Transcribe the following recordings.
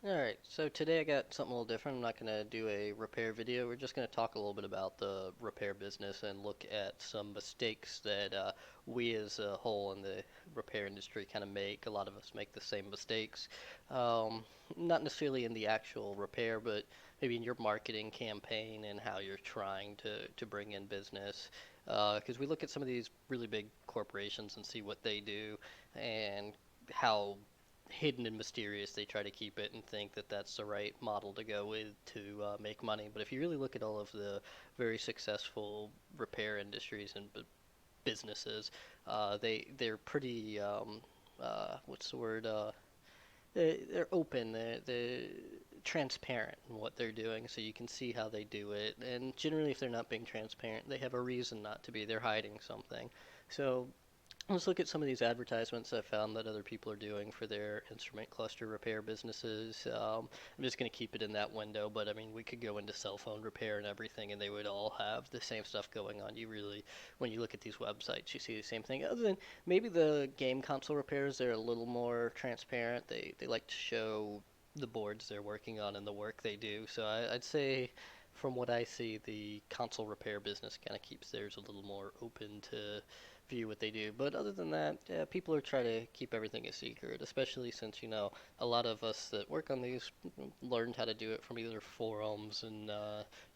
Alright, so today I got something a little different. I'm not going to do a repair video. We're just going to talk a little bit about the repair business and look at some mistakes that we as a whole in the repair industry kind of make. A lot of us make the same mistakes. Um, Not necessarily in the actual repair, but maybe in your marketing campaign and how you're trying to bring in business. Because we look at some of these really big corporations and see what they do and how hidden and mysterious they try to keep it and think that that's the right model to go with to make money. But if you really look at all of the very successful repair industries and businesses, they're pretty what's the word? They're open. They're transparent in what they're doing, so you can see how they do it. And generally, if they're not being transparent, they have a reason not to be. They're hiding something. So let's look at some of these advertisements I found that other people are doing for their instrument cluster repair businesses. I'm just going to keep it in that window, but I mean, we could go into cell phone repair and everything, and they would all have the same stuff going on. You really, when you look at these websites, you see the same thing. Other than maybe the game console repairs, they're a little more transparent. They like to show the boards they're working on and the work they do. So I'd say, from what I see, the console repair business kind of keeps theirs a little more open to view what they do. But other than that, yeah, people are trying to keep everything a secret, especially since, a lot of us that work on these learned how to do it from either forums and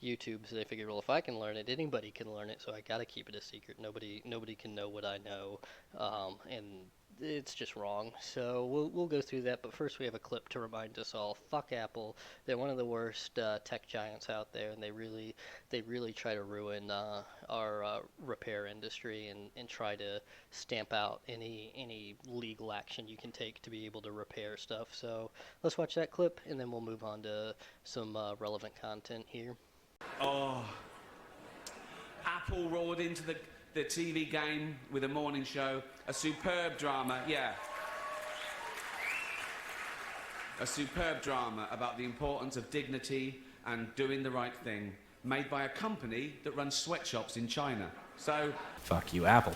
YouTube. So they figured, well, if I can learn it, anybody can learn it. So I got to keep it a secret. Nobody can know what I know, and it's just wrong. So we'll go through that. But first, we have a clip to remind us all: fuck Apple. They're one of the worst tech giants out there, and they really try to ruin our repair industry and try to stamp out any legal action you can take to be able to repair stuff. So let's watch that clip, and then we'll move on to some relevant content here. Oh, Apple roared into the TV game with a morning show. A superb drama, yeah. A superb drama about the importance of dignity and doing the right thing, made by a company that runs sweatshops in China. So, Fuck you, Apple.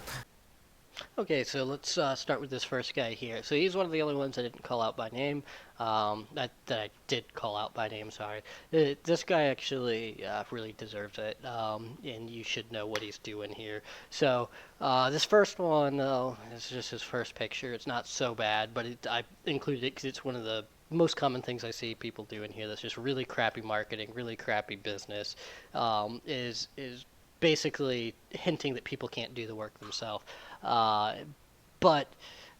Okay, so let's start with this first guy here. So he's one of the only ones I didn't call out by name. That I did call out by name, sorry. This guy actually really deserves it, and you should know what he's doing here. So this first one, though, is just his first picture. It's not so bad, but I included it because it's one of the most common things I see people do in here. That's just really crappy marketing, really crappy business. Is basically hinting that people can't do the work themselves. Uh, but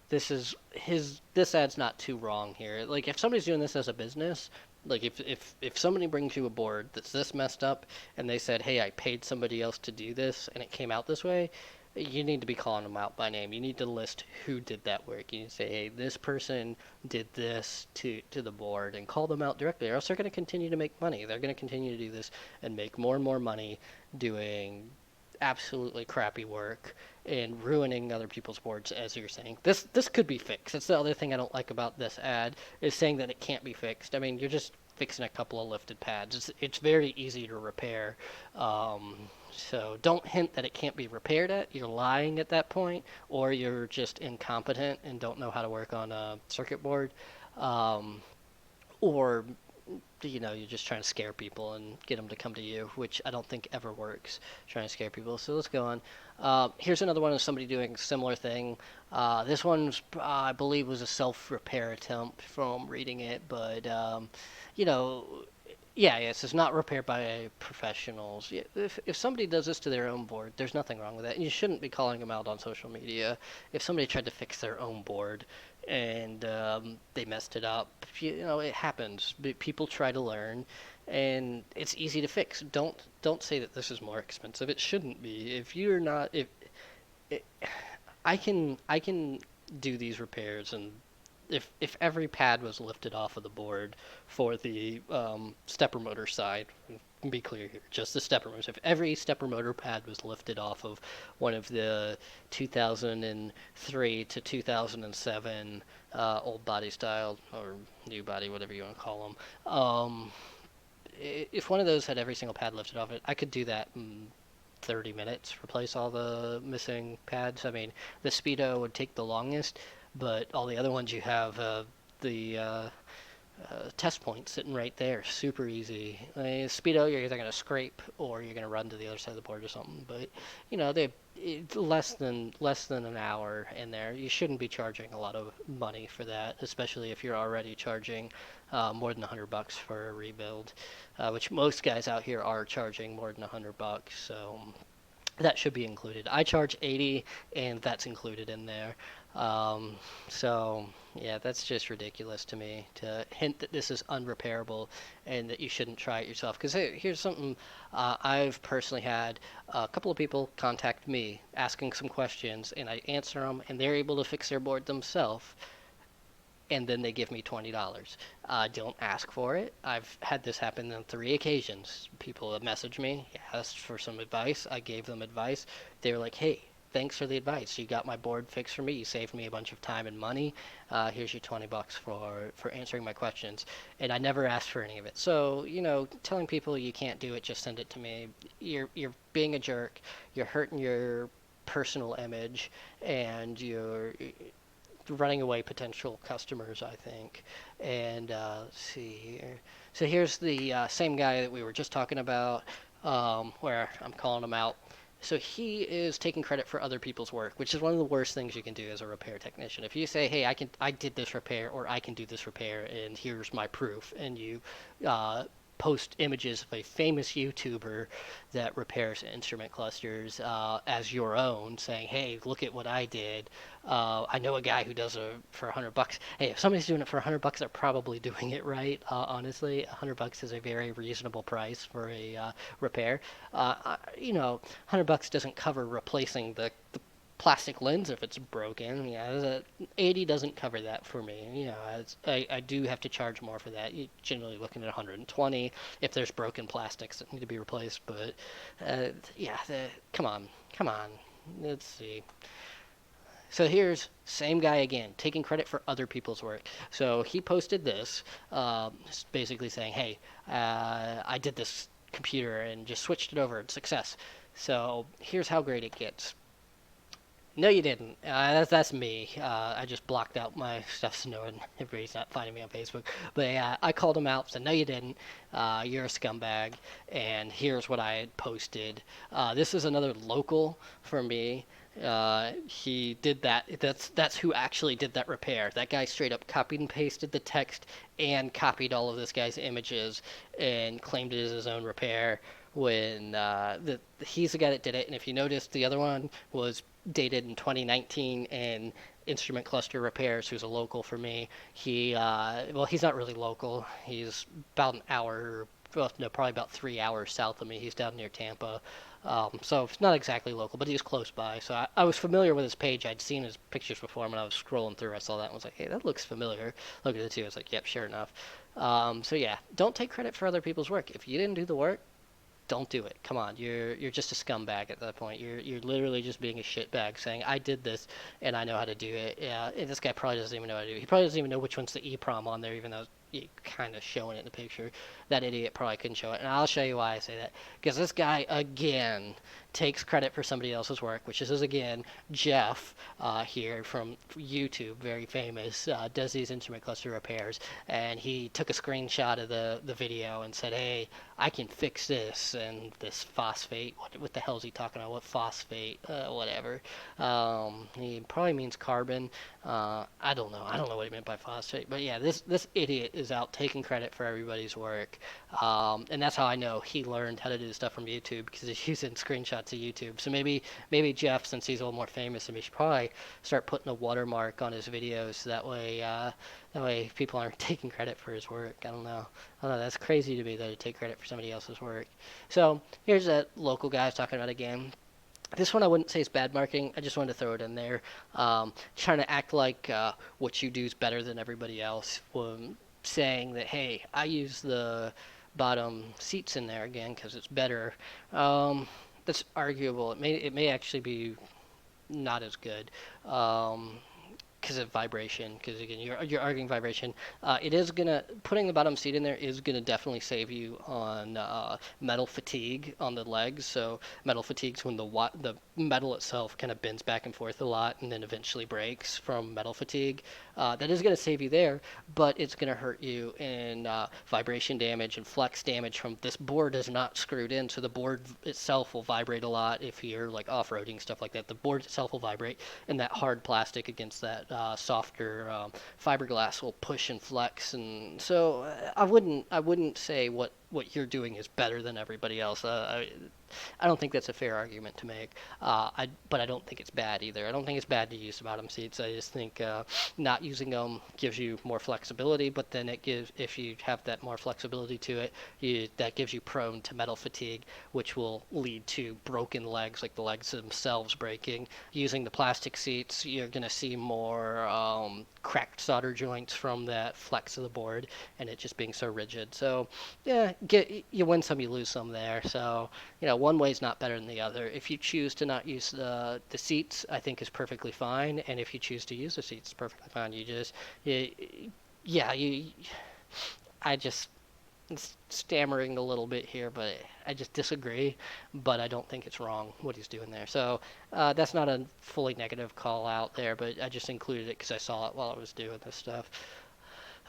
this ad's not too wrong here. Like if somebody's doing this as a business, like if somebody brings you a board that's this messed up and they said, "Hey, I paid somebody else to do this and it came out this way," you need to be calling them out by name. You need to list who did that work. You need to say, "Hey, this person did this to the board," and call them out directly, or else they're going to continue to make money. They're going to continue to do this and make more and more money doing absolutely crappy work and ruining other people's boards, as you're saying. This could be fixed. That's the other thing I don't like about this ad, is saying that it can't be fixed. I mean, you're just fixing a couple of lifted pads. It's very easy to repair. So don't hint that it can't be repaired at. You're lying at that point, or you're just incompetent and don't know how to work on a circuit board. Um, or you're just trying to scare people and get them to come to you, which I don't think ever works, trying to scare people. So let's go on. Here's another one of somebody doing a similar thing. This one's, I believe, was a self-repair attempt from reading it, but, you know, yeah, yes, it's not repaired by professionals. If somebody does this to their own board, there's nothing wrong with that. And you shouldn't be calling them out on social media. If somebody tried to fix their own board and they messed it up, it happens. People try to learn, and it's easy to fix. Don't say that this is more expensive. It shouldn't be. If you're not, if it, I can do these repairs, and if every pad was lifted off of the board for the stepper motor side, be clear here, just the stepper motors. If every stepper motor pad was lifted off of one of the 2003 to 2007 old body style or new body, whatever you want to call them, if one of those had every single pad lifted off it, I could do that in 30 minutes, replace all the missing pads. I mean, the Speedo would take the longest, but all the other ones you have, the test point sitting right there, super easy. I mean, Speedo, you're either gonna scrape or you're gonna run to the other side of the board or something. But it's less than an hour in there. You shouldn't be charging a lot of money for that, especially if you're already charging more than $100 for a rebuild, which most guys out here are charging more than $100. So that should be included. I charge 80, and that's included in there. So yeah, that's just ridiculous to me to hint that this is unrepairable and that you shouldn't try it yourself. Because here's something I've personally had a couple of people contact me asking some questions, and I answer them, and they're able to fix their board themselves, and then they give me $20. Don't ask for it. I've had this happen on 3 occasions. People have messaged me, asked for some advice. I gave them advice. They were like, hey, thanks for the advice. You got my board fixed for me. You saved me a bunch of time and money. Here's your $20 for answering my questions. And I never asked for any of it. So, telling people you can't do it, just send it to me. You're being a jerk. You're hurting your personal image, and you're running away potential customers, I think. And let's see here. So here's the same guy that we were just talking about, where I'm calling him out. So he is taking credit for other people's work, which is one of the worst things you can do as a repair technician. If you say, "Hey, I did this repair," or "I can do this repair, and here's my proof," and you post images of a famous YouTuber that repairs instrument clusters as your own, saying, "Hey, look at what I did. I know a guy who does it for $100. Hey, if somebody's doing it for $100, they're probably doing it right. Honestly, $100 is a very reasonable price for a repair. $100 doesn't cover replacing the plastic lens if it's broken. Yeah, 80 doesn't cover that for me. I do have to charge more for that. You're generally looking at 120 if there's broken plastics that need to be replaced. But come on. Let's see. So here's same guy again, taking credit for other people's work. So he posted this, basically saying, "Hey, I did this computer and just switched it over. It's success." So here's how great it gets. No, you didn't. That's me. I just blocked out my stuff so no one, everybody's not finding me on Facebook. But yeah, I called him out. Said, "No, you didn't. You're a scumbag." And here's what I had posted. This is another local for me. He did that. That's who actually did that repair. That guy straight up copied and pasted the text and copied all of this guy's images and claimed it as his own repair. When he's the guy that did it. And if you notice, the other one was dated in 2019, and Instrument Cluster Repairs, who's a local for me, he's not really local. He's about an hour, probably about 3 hours south of me. He's down near Tampa. So it's not exactly local, but he's close by. So I was familiar with his page. I'd seen his pictures before when I was scrolling through. I saw that and was like, "Hey, that looks familiar." Look at the two. I was like, "Yep, sure enough." So yeah, don't take credit for other people's work. If you didn't do the work, don't do it. Come on, you're just a scumbag at that point. You're literally just being a shitbag, saying, "I did this and I know how to do it." Yeah, and this guy probably doesn't even know how to do it. He probably doesn't even know which one's the EEPROM on there, even though you're kind of showing it in the picture. That idiot probably couldn't show it, and I'll show you why I say that. Because this guy again takes credit for somebody else's work, which is again Jeff here from YouTube, very famous, does these instrument cluster repairs, and he took a screenshot of the video and said, "Hey, I can fix this and this phosphate." What the hell is he talking about? What phosphate? Whatever. He probably means carbon. I don't know. I don't know what he meant by phosphate. But yeah, this idiot is out taking credit for everybody's work. And that's how I know he learned how to do stuff from YouTube, because he's using screenshots of YouTube. So maybe Jeff, since he's a little more famous than me, should probably start putting a watermark on his videos, so that way people aren't taking credit for his work. I don't know. That's crazy to me that he take credit for somebody else's work. So here's that local guy I was talking about again. This one I wouldn't say is bad marketing. I just wanted to throw it in there. Trying to act like what you do is better than everybody else. Saying that, "Hey, I use the bottom seats in there again because it's better." That's arguable. It may actually be not as good. because of vibration. Because again, you're arguing vibration. It is gonna putting the bottom seat in there is gonna definitely save you on metal fatigue on the legs. So metal fatigue's when the metal itself kind of bends back and forth a lot, and then eventually breaks from metal fatigue. That is gonna save you there, but it's gonna hurt you in vibration damage and flex damage from this board is not screwed in, so the board itself will vibrate a lot if you're like off-roading stuff like that. The board itself will vibrate, and that hard plastic against that softer fiberglass will push and flex. And so I wouldn't say what you're doing is better than everybody else. I don't think that's a fair argument to make. But I don't think it's bad either. I don't think it's bad to use the bottom seats. I just think not using them gives you more flexibility. But then if you have that more flexibility to it, that gives you prone to metal fatigue, which will lead to broken legs, like the legs themselves breaking. Using the plastic seats, you're gonna see more cracked solder joints from that flex of the board, and it just being so rigid. So yeah, you win some, you lose some there. So one way is not better than the other. If you choose to not use the seats, I think is perfectly fine, and if you choose to use the seats, it's perfectly fine. I just stammering a little bit here, but I just disagree. But I don't think it's wrong what he's doing there. So that's not a fully negative call out there, but I just included it because I saw it while I was doing this stuff.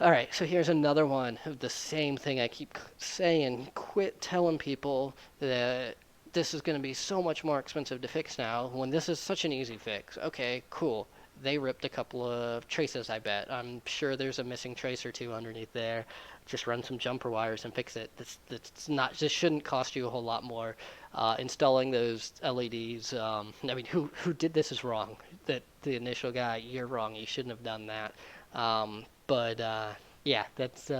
All right, so here's another one of the same thing I keep saying. Quit telling people that this is going to be so much more expensive to fix now when this is such an easy fix. Okay, cool. They ripped a couple of traces, I bet. I'm sure there's a missing trace or two underneath there. Just run some jumper wires and fix it. This shouldn't cost you a whole lot more. Installing those LEDs, I mean, who did this is wrong. That the initial guy, you're wrong. You shouldn't have done that. But yeah, that's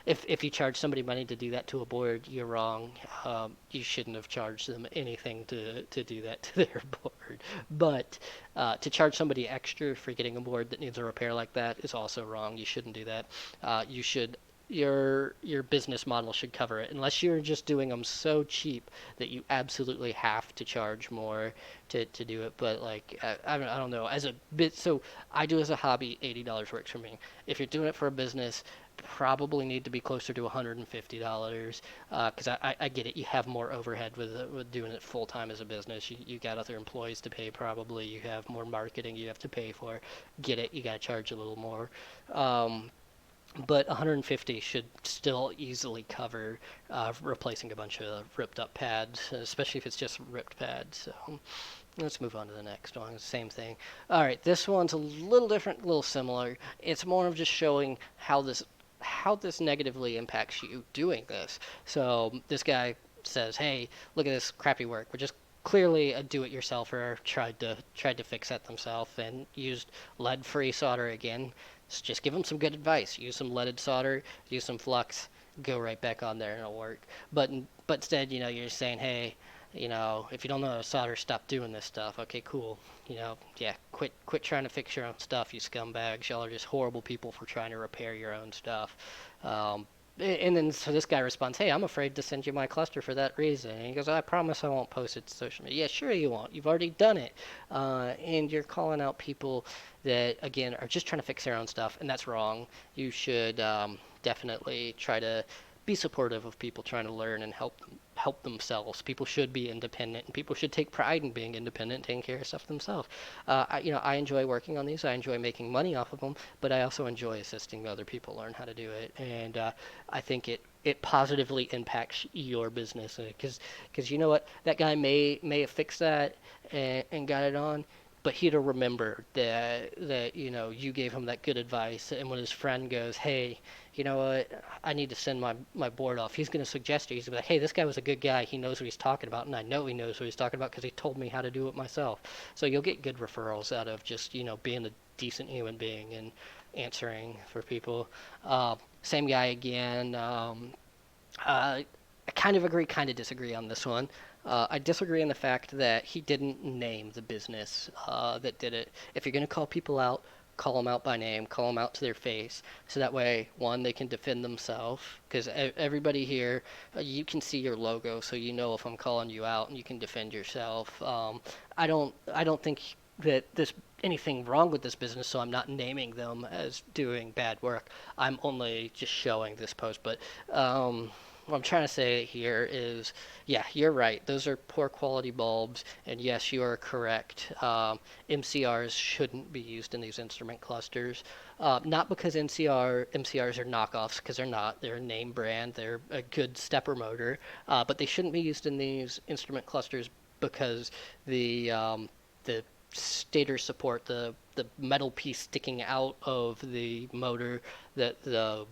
if you charge somebody money to do that to a board, you're wrong. You shouldn't have charged them anything to do that to their board. But to charge somebody extra for getting a board that needs a repair like that is also wrong. You shouldn't do that. Your business model should cover it, unless you're just doing them so cheap that you absolutely have to charge more to do it. But like I don't know, as a bit, so I do as a hobby, $80 works for me. If you're doing it for a business, probably need to be closer to $150 because I get it. You have more overhead with doing it full time as a business. You got other employees to pay, probably. You have more marketing you have to pay for. Get it. You got to charge a little more. But 150 should still easily cover replacing a bunch of ripped up pads, especially if it's just ripped pads. So let's move on to the next one. Same thing. All right, this one's a little different, a little similar. It's more of just showing how this negatively impacts you doing this. So this guy says, "Hey, look at this crappy work. We're just clearly a do-it-yourselfer tried to fix that themselves and used lead-free solder again. Just give them some good advice. Use some leaded solder, use some flux, go right back on there and it'll work. But instead, you're saying, hey, if you don't know how to solder, stop doing this stuff. Okay, cool. Yeah, quit trying to fix your own stuff, you scumbags. Y'all are just horrible people for trying to repair your own stuff. And then so this guy responds, hey, I'm afraid to send you my cluster for that reason. And he goes, I promise I won't post it to social media. Yeah, sure you won't. You've already done it. And you're calling out people that, again, are just trying to fix their own stuff, and that's wrong. You should definitely try to be supportive of people trying to learn and help themselves. People should be independent, and people should take pride in being independent and taking care of stuff themselves. I enjoy working on these. I enjoy making money off of them, but I also enjoy assisting other people learn how to do it. And I think it positively impacts your business because you know what, that guy may have fixed that and got it on, but he'd have remembered that you gave him that good advice. And when his friend goes, hey, you know what, I need to send my board off, he's going to suggest it. He's going to be like, hey, this guy was a good guy. He knows what he's talking about, and I know he knows what he's talking about because he told me how to do it myself. So you'll get good referrals out of just being a decent human being and answering for people. Same guy again. I kind of agree, kind of disagree on this one. I disagree in the fact that he didn't name the business that did it. If you're going to call people out, call them out by name, call them out to their face, so that way, one, they can defend themselves, because everybody here, you can see your logo, so you know if I'm calling you out, and you can defend yourself. I don't think that anything wrong with this business, so I'm not naming them as doing bad work. I'm only just showing this post. But what I'm trying to say here is, yeah, you're right. Those are poor quality bulbs, and yes, you are correct. MCRs shouldn't be used in these instrument clusters. Not because MCRs are knockoffs, because they're not. They're a name brand. They're a good stepper motor, but they shouldn't be used in these instrument clusters because the stator support, the metal piece sticking out of the motor that the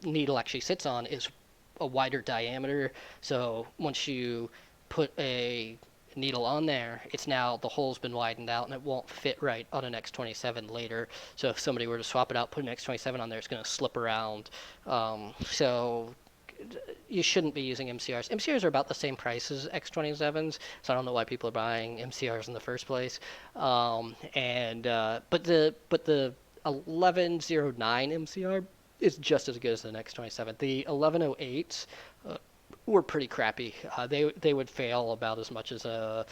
needle actually sits on, is a wider diameter. So once you put a needle on there, it's now, the hole's been widened out and it won't fit right on an X27 later. So if somebody were to swap it out, put an X27 on there, it's going to slip around. So you shouldn't be using MCRs. MCRs are about the same price as X27s, so I don't know why people are buying MCRs in the first place. But the 1109 MCR is just as good as the X27. The 1108s were pretty crappy. They would fail about as much as a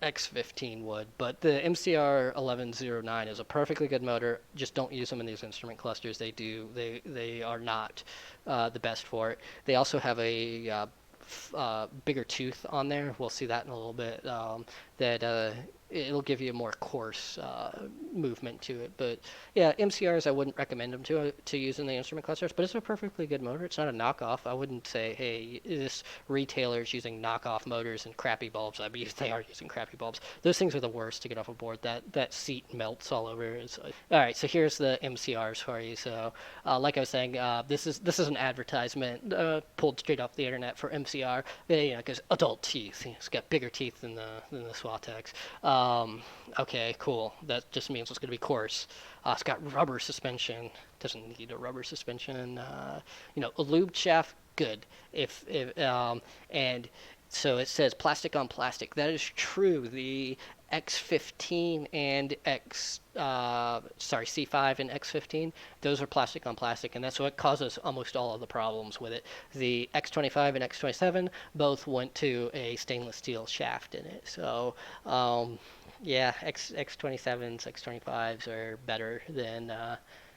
X15 would, but the MCR 1109 is a perfectly good motor. Just don't use them in these instrument clusters. They are not the best for it. They also have a bigger tooth on there. We'll see that in a little bit. That it'll give you a more coarse movement to it. But yeah, MCRs I wouldn't recommend them to use in the instrument clusters. But it's a perfectly good motor. It's not a knockoff. I wouldn't say, hey, this retailer's using knockoff motors and crappy bulbs. I mean, they are using crappy bulbs. Those things are the worst to get off a board. That seat melts all over. All right, so here's the MCRs for you. So like I was saying, this is an advertisement pulled straight off the internet for MCR. Because adult teeth. It's got bigger teeth than the Swatex. Okay, cool. That just means it's going to be coarse. It's got rubber suspension. Doesn't need a rubber suspension. A lube shaft, good. And so it says plastic on plastic. That is true. The X15 and C5 and X15, those are plastic on plastic, and that's what causes almost all of the problems with it. The X25 and X27 both went to a stainless steel shaft in it. So, yeah, X27s, X25s are better than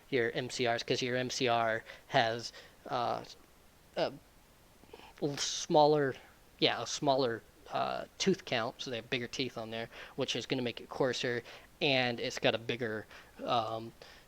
your MCRs, because your MCR has a smaller tooth count, so they have bigger teeth on there, which is going to make it coarser, and it's got a bigger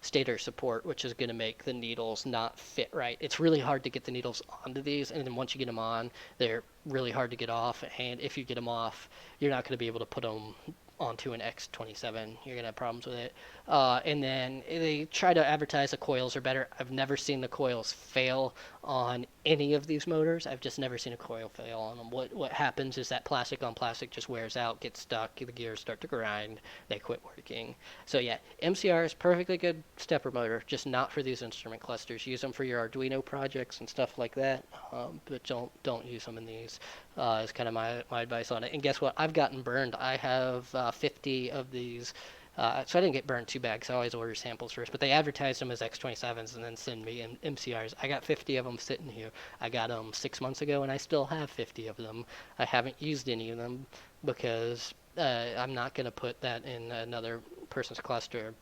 stator support, which is going to make the needles not fit right. It's really hard to get the needles onto these, and then once you get them on, they're really hard to get off, and if you get them off, you're not going to be able to put them onto an X27. You're going to have problems with it. And then they try to advertise the coils are better. I've never seen the coils fail on any of these motors. I've just never seen a coil fail on them. What happens is that plastic on plastic just wears out, gets stuck, the gears start to grind, they quit working. So yeah, MCR is perfectly good stepper motor, just not for these instrument clusters. Use them for your Arduino projects and stuff like that, but don't use them in these. Is kind of my advice on it. And guess what? I've gotten burned. I have 50 of these. So I didn't get burned too bad because I always order samples first. But they advertised them as X27s and then send me MCRs. I got 50 of them sitting here. I got them 6 months ago, and I still have 50 of them. I haven't used any of them because I'm not going to put that in another person's cluster.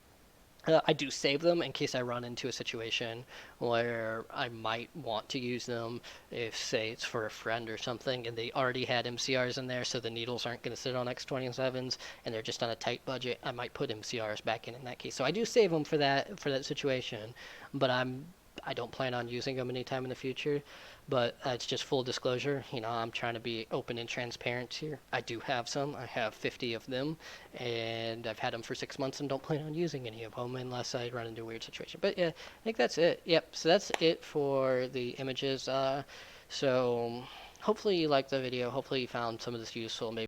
I do save them in case I run into a situation where I might want to use them, if, say, it's for a friend or something, and they already had MCRs in there, so the needles aren't going to sit on X27s, and they're just on a tight budget. I might put MCRs back in that case. So I do save them for that situation, but I don't plan on using them anytime in the future. But it's just full disclosure. I'm trying to be open and transparent here. I do have some. I have 50 of them, and I've had them for 6 months and don't plan on using any of them unless I run into a weird situation. But yeah, I think that's it. Yep, so that's it for the images. So hopefully you liked the video. Hopefully you found some of this useful. Maybe